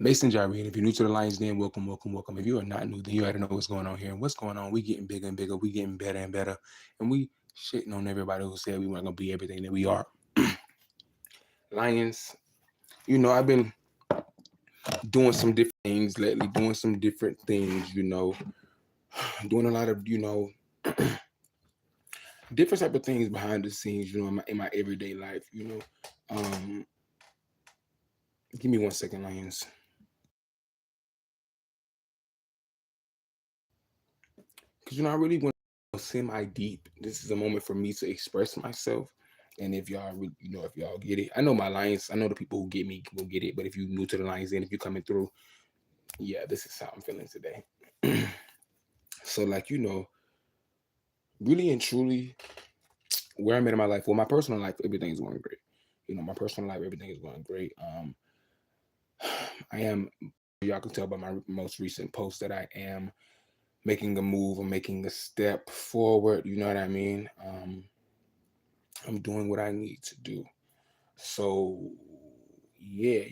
Mason Jareen, if you're new to the Lions Den, welcome, welcome, welcome. If you are not new, then you already know what's going on here. And what's going on, we getting bigger and bigger, we getting better and better. And we shitting on everybody who said we weren't going to be everything that we are. Lions, I've been doing some different things lately, doing some different things, doing a lot of, different type of things behind the scenes, in my everyday life. Um, Give me 1 second, Lions. Because I really want to semi deep. This is a moment for me to express myself. And if y'all, if y'all get it, I know my Lions. I know the people who get me will get it. But if you're new to the Lions, and if you're coming through, yeah, this is how I'm feeling today. So, really and truly, where I'm at in my life, well, my personal life, everything's going great. My personal life, everything is going great. I am. Y'all can tell by my most recent post that I am making a move. I'm making a step forward. You know what I mean? I'm doing what I need to do. So, yeah,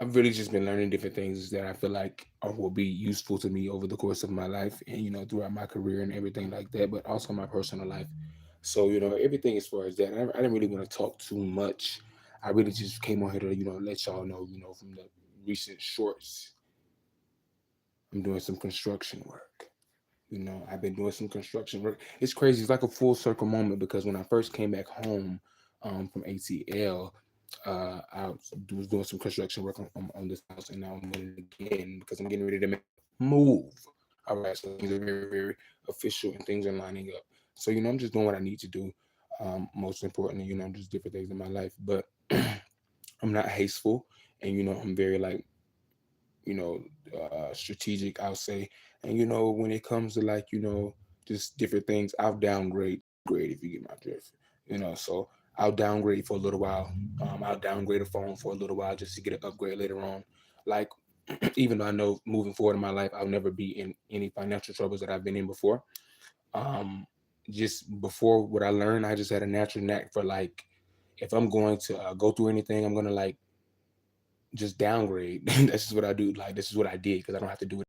I've really just been learning different things that I feel like will be useful to me over the course of my life and, throughout my career and everything like that, but also my personal life. So, everything as far as that. I didn't really want to talk too much. I really just came on here to, let y'all know, from the recent shorts, I'm doing some construction work. I've been doing some construction work. It's crazy. It's like a full circle moment because when I first came back home from ATL, was doing some construction work on this house, and now I'm doing it again because I'm getting ready to make a move. All right, so things are very, very official and things are lining up. So I'm just doing what I need to do. Most importantly, just different things in my life, but I'm not hasteful, and I'm very you know, strategic, I'll say. And when it comes to just different things, I'll downgrade grade if you get my drift. So I'll downgrade for a little while. I'll downgrade a phone for a little while just to get an upgrade later on. Like even though I know moving forward in my life, I'll never be in any financial troubles that I've been in before. Um, just before what I learned, I just had a natural knack for if I'm going to go through anything, I'm gonna just downgrade. That's just what I do. Like this is what I did because I don't have to do it,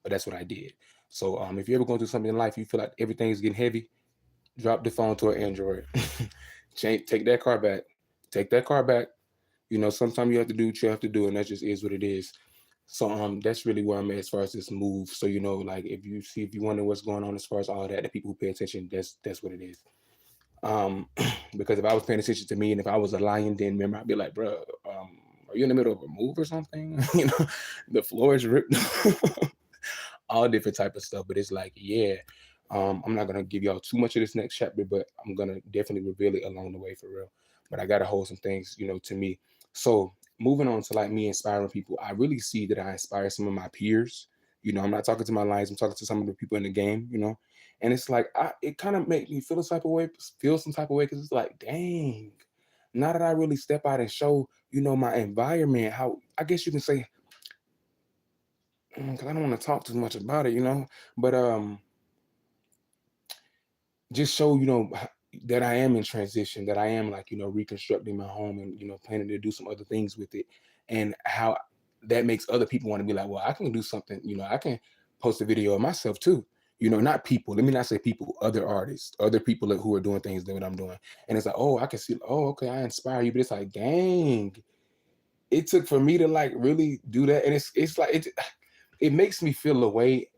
but that's what I did. So if you're ever going through something in life, you feel like everything is getting heavy, drop the phone to an Android. Take that car back. Take that car back. Sometimes you have to do what you have to do, and that just is what it is. So that's really where I'm at as far as this move. So if you wonder what's going on as far as all that, the people who pay attention, that's what it is. Um, because if I was paying attention to me, and if I was a lion, then remember I'd be like, bro, are you in the middle of a move or something? The floor is ripped. All different type of stuff. But it's like, yeah, I'm not gonna give y'all too much of this next chapter, but I'm gonna definitely reveal it along the way for real. But I gotta hold some things, to me. So moving on to me inspiring people, I really see that I inspire some of my peers. I'm not talking to my lions, I'm talking to some of the people in the game. And it's like it kind of makes me feel some type of way because it's like, dang, now that I really step out and show, my environment, how I guess you can say, because I don't want to talk too much about it. But just show, that I am in transition, that I am reconstructing my home and, planning to do some other things with it. And how that makes other people want to be like, well, I can do something, I can post a video of myself too. Not people, let me not say people, other artists, other people who are doing things that what I'm doing. And it's like, oh, I can see, oh, okay, I inspire you. But it's like, dang, it took for me to really do that. And it's like, it makes me feel a way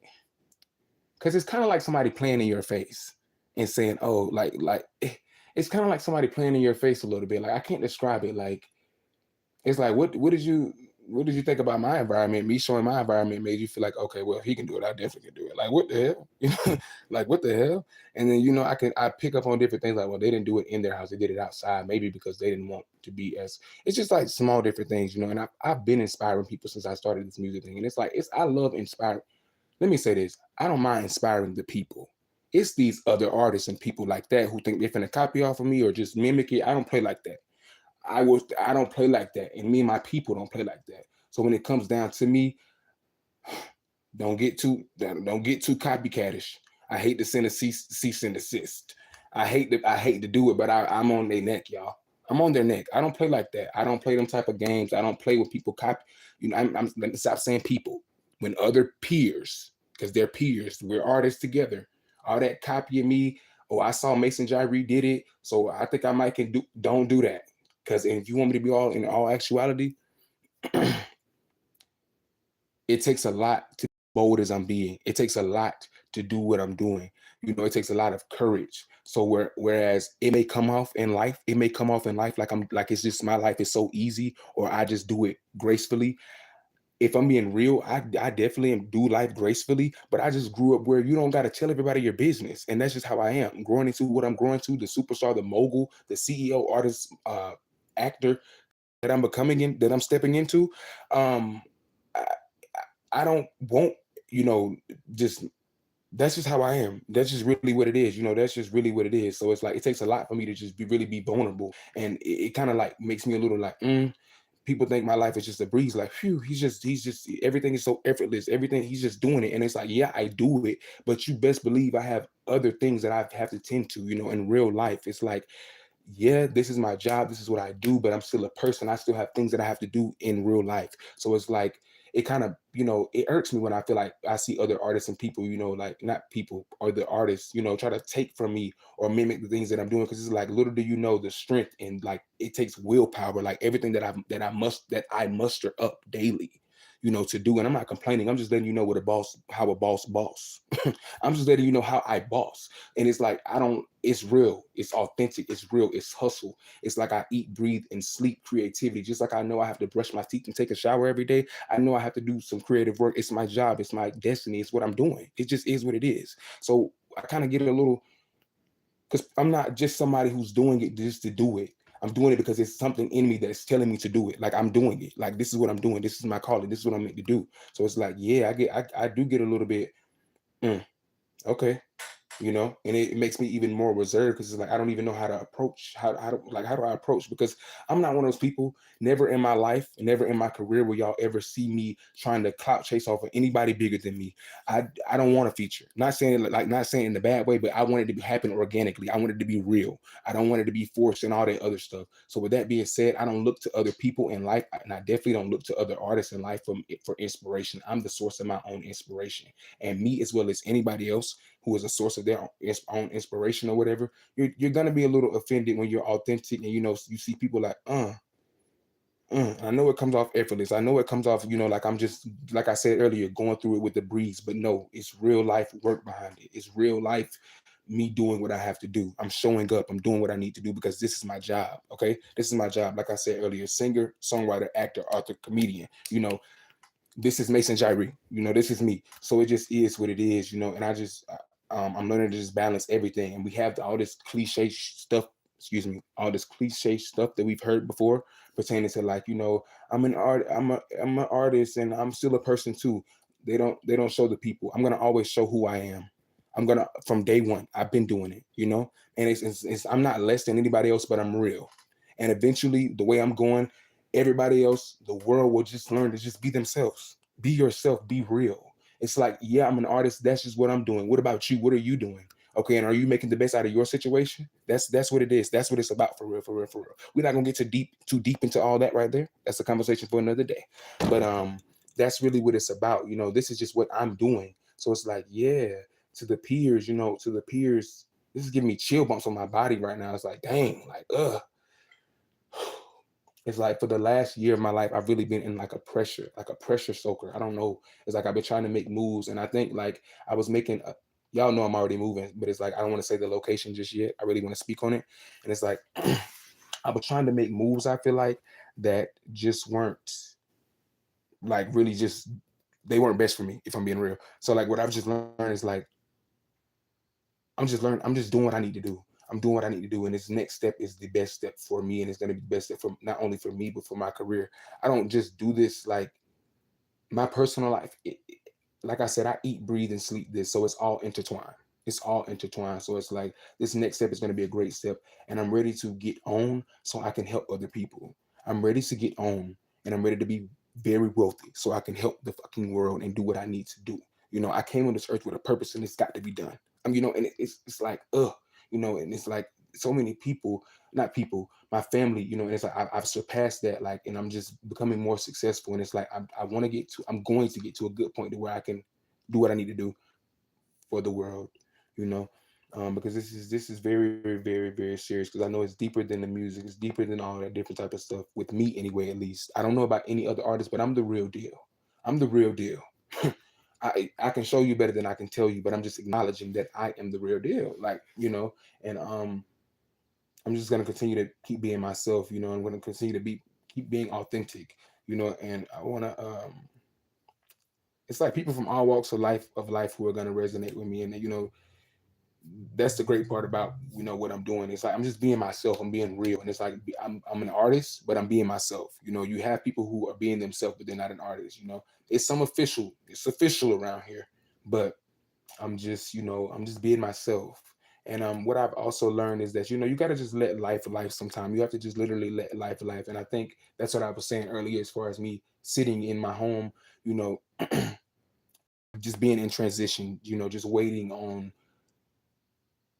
because it's kind of like somebody playing in your face and saying, "Oh, it's kind of like somebody playing in your face a little bit." Like I can't describe it. Like it's like what did you think about my environment? Me showing my environment made you feel like, okay, well, he can do it. I definitely can do it. Like what the hell? Like what the hell? And then I pick up on different things like, well, they didn't do it in their house. They did it outside, maybe because they didn't want to be as. It's just like small different things. And I've been inspiring people since I started this music thing, and it's like I love inspiring. Let me say this. I don't mind inspiring the people. It's these other artists and people like that who think they're finna copy off of me or just mimic it. I don't play like that. I don't play like that. And me and my people don't play like that. So when it comes down to me, don't get too copycatish. I hate to send a cease and desist. I hate to do it, but I'm on their neck, y'all. I'm on their neck. I don't play like that. I don't play them type of games. I don't play with people copy. Let me stop saying people. When other peers, because they're peers, we're artists together. All that copying me. Oh, I saw Mason Jyree did it, so I think I might can do. Don't do that. Because if you want me to be all in all actuality, it takes a lot to be bold as I'm being. It takes a lot to do what I'm doing. It takes a lot of courage. So whereas it may come off in life like I'm like it's just my life is so easy, or I just do it gracefully. If I'm being real, I definitely do life gracefully, but I just grew up where you don't got to tell everybody your business. And that's just how I am. Growing into what I'm growing to, the superstar, the mogul, the CEO, artist, actor that I'm becoming in, that I'm stepping into. Um, I, I don't want, you know, just that's just how I am. That's just really what it is. That's just really what it is. So it's like it takes a lot for me to just be vulnerable, and it kind of like makes me a little like, people think my life is just a breeze. Like, phew, he's just everything is so effortless. Everything he's just doing it, and it's like, yeah, I do it, but you best believe I have other things that I have to tend to. In real life, it's like, yeah, this is my job, this is what I do, but I'm still a person. I still have things that I have to do in real life. So it's like it kind of, it irks me when I feel like I see other artists and people, like not people or the artists, try to take from me or mimic the things that I'm doing. Because it's like, little do you know the strength, and like it takes willpower, like everything that I muster up daily, to do. And I'm not complaining. I'm just letting you know how a boss. I'm just letting you know how I boss. And it's like, it's real, it's authentic, it's real, it's hustle. It's like I eat, breathe, and sleep creativity. Just like I know I have to brush my teeth and take a shower every day, I know I have to do some creative work. It's my job, it's my destiny, it's what I'm doing. It just is what it is. So I kind of get a little, because I'm not just somebody who's doing it just to do it. I'm doing it because it's something in me that's telling me to do it. Like, I'm doing it. Like, this is what I'm doing. This is my calling. This is what I'm meant to do. So it's like, yeah, I do get a little bit, mm, okay, and it makes me even more reserved, because it's like I don't even know how to approach, how do I approach, because I'm not one of those people. Never in my life, never in my career will y'all ever see me trying to clout chase off of anybody bigger than me. I don't want a feature. Not saying in the bad way, but I want it to be happen organically. I want it to be real. I don't want it to be forced and all that other stuff. So with that being said, I don't look to other people in life, and I definitely don't look to other artists in life for inspiration. I'm the source of my own inspiration, and me, as well as anybody else who is a source of their own inspiration or whatever, you're gonna be a little offended when you're authentic, and you see people like, I know it comes off effortless. I know it comes off, like I'm just, like I said earlier, going through it with the breeze. But no, it's real life work behind it. It's real life me doing what I have to do. I'm showing up. I'm doing what I need to do, because this is my job. Okay, this is my job. Like I said earlier, singer, songwriter, actor, author, comedian. This is Mason Jyree. This is me. So it just is what it is. And I'm learning to just balance everything. And we have all this cliche stuff. Excuse me, all this cliche stuff that we've heard before, pertaining to, like, I'm an artist, and I'm still a person too. They don't show the people. I'm gonna always show who I am. I'm gonna, from day one. I've been doing it. And I'm not less than anybody else, but I'm real. And eventually, the way I'm going, everybody else, the world will just learn to just be themselves. Be yourself, be real. It's like, yeah, I'm an artist. That's just what I'm doing. What about you? What are you doing? Okay, and are you making the best out of your situation? That's what it is. That's what it's about, for real, for real, for real. We're not gonna get too deep into all that right there. That's a conversation for another day. But that's really what it's about. This is just what I'm doing. So it's like, yeah, to the peers, this is giving me chill bumps on my body right now. It's like, dang, like, ugh. It's like, for the last year of my life, I've really been in like a pressure soaker. I don't know. It's like I've been trying to make moves, and I think, like, I was making. Y'all know I'm already moving, but it's like I don't want to say the location just yet. I really want to speak on it, and it's like I was trying to make moves. I feel like that just weren't, like, really just, they weren't best for me, if I'm being real. So like what I've just learned is like I'm just doing what I need to do. I'm doing what I need to do. And this next step is the best step for me. And it's going to be the best step for not only for me, but for my career. I don't just do this like my personal life. Like I said, I eat, breathe, and sleep this. So it's all intertwined. It's all intertwined. So it's like this next step is going to be a great step. And I'm ready to get on so I can help other people. I'm ready to get on, and I'm ready to be very wealthy so I can help the fucking world and do what I need to do. I came on this earth with a purpose, and it's got to be done. And it's like, and it's like so many people, not people, my family, and it's like I've surpassed that, like, and I'm just becoming more successful. And it's like I want to get to, I'm going to get to a good point to where I can do what I need to do for the world, you know. Because this is very, very, very, very serious. Because I know it's deeper than the music, it's deeper than all that different type of stuff. With me, anyway, at least I don't know about any other artist, but I'm the real deal. I'm the real deal. I can show you better than I can tell you, but I'm just acknowledging that I am the real deal. Like, and I'm just gonna continue to keep being myself. I'm gonna continue to keep being authentic. And I wanna it's like people from all walks of life who are gonna resonate with me. And that's the great part about what I'm doing. It's like I'm just being myself. I'm being real, and it's like I'm an artist, but I'm being myself. You have people who are being themselves, but they're not an artist. It's official around here, but I'm just being myself. And what I've also learned is that you got to just let life sometime. You have to just literally let life. And I think that's what I was saying earlier, as far as me sitting in my home, you know, just being in transition, just waiting on,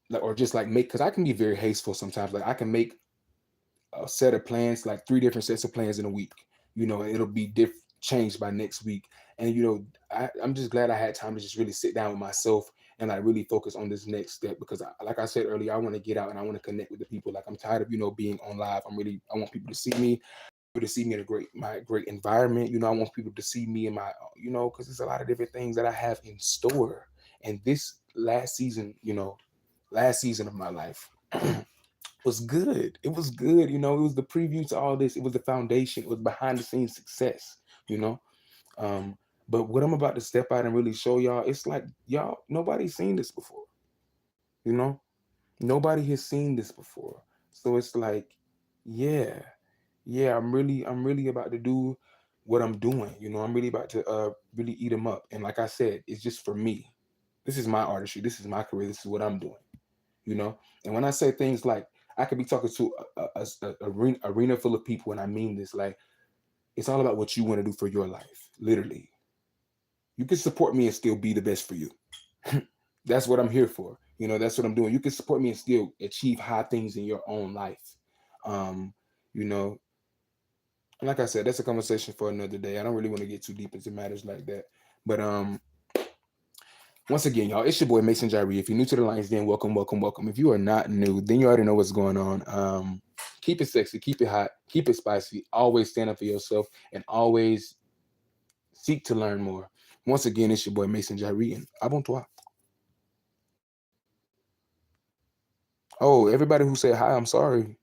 like, or just like make, because I can be very hasteful sometimes. Like I can make a set of plans, like three different sets of plans in a week, and it'll be changed by next week. And I'm just glad I had time to just really sit down with myself and like really focus on this next step, because like I said earlier, I want to get out and I want to connect with the people. Like I'm tired of being on live. I want people to see me, to see me in my great environment. I want people to see me in my, because there's a lot of different things that I have in store. And this last season of my life was good. It was good. It was the preview to all this. It was the foundation. It was behind the scenes success. You know. Um, but what I'm about to step out and really show y'all, it's like y'all, nobody's seen this before. You know, nobody has seen this before. So it's like, yeah, yeah, I'm really about to do what I'm doing. I'm really about to really eat them up. And like I said, it's just for me. This is my artistry. This is my career. This is what I'm doing. And when I say things like, I could be talking to a arena full of people, and I mean this, like, it's all about what you want to do for your life. Literally, you can support me and still be the best for you. That's what I'm here for. That's what I'm doing. You can support me and still achieve high things in your own life. um you know and like I said, that's a conversation for another day. I don't really want to get too deep into matters like that. But once again, y'all, it's your boy Mason Jyree. If you're new to the Lions Den, welcome, welcome, welcome. If you are not new, then you already know what's going on. Keep it sexy, keep it hot, keep it spicy. Always stand up for yourself, and always seek to learn more. Once again, it's your boy Mason Jyree, and abontoir. Oh, everybody who said hi, I'm sorry.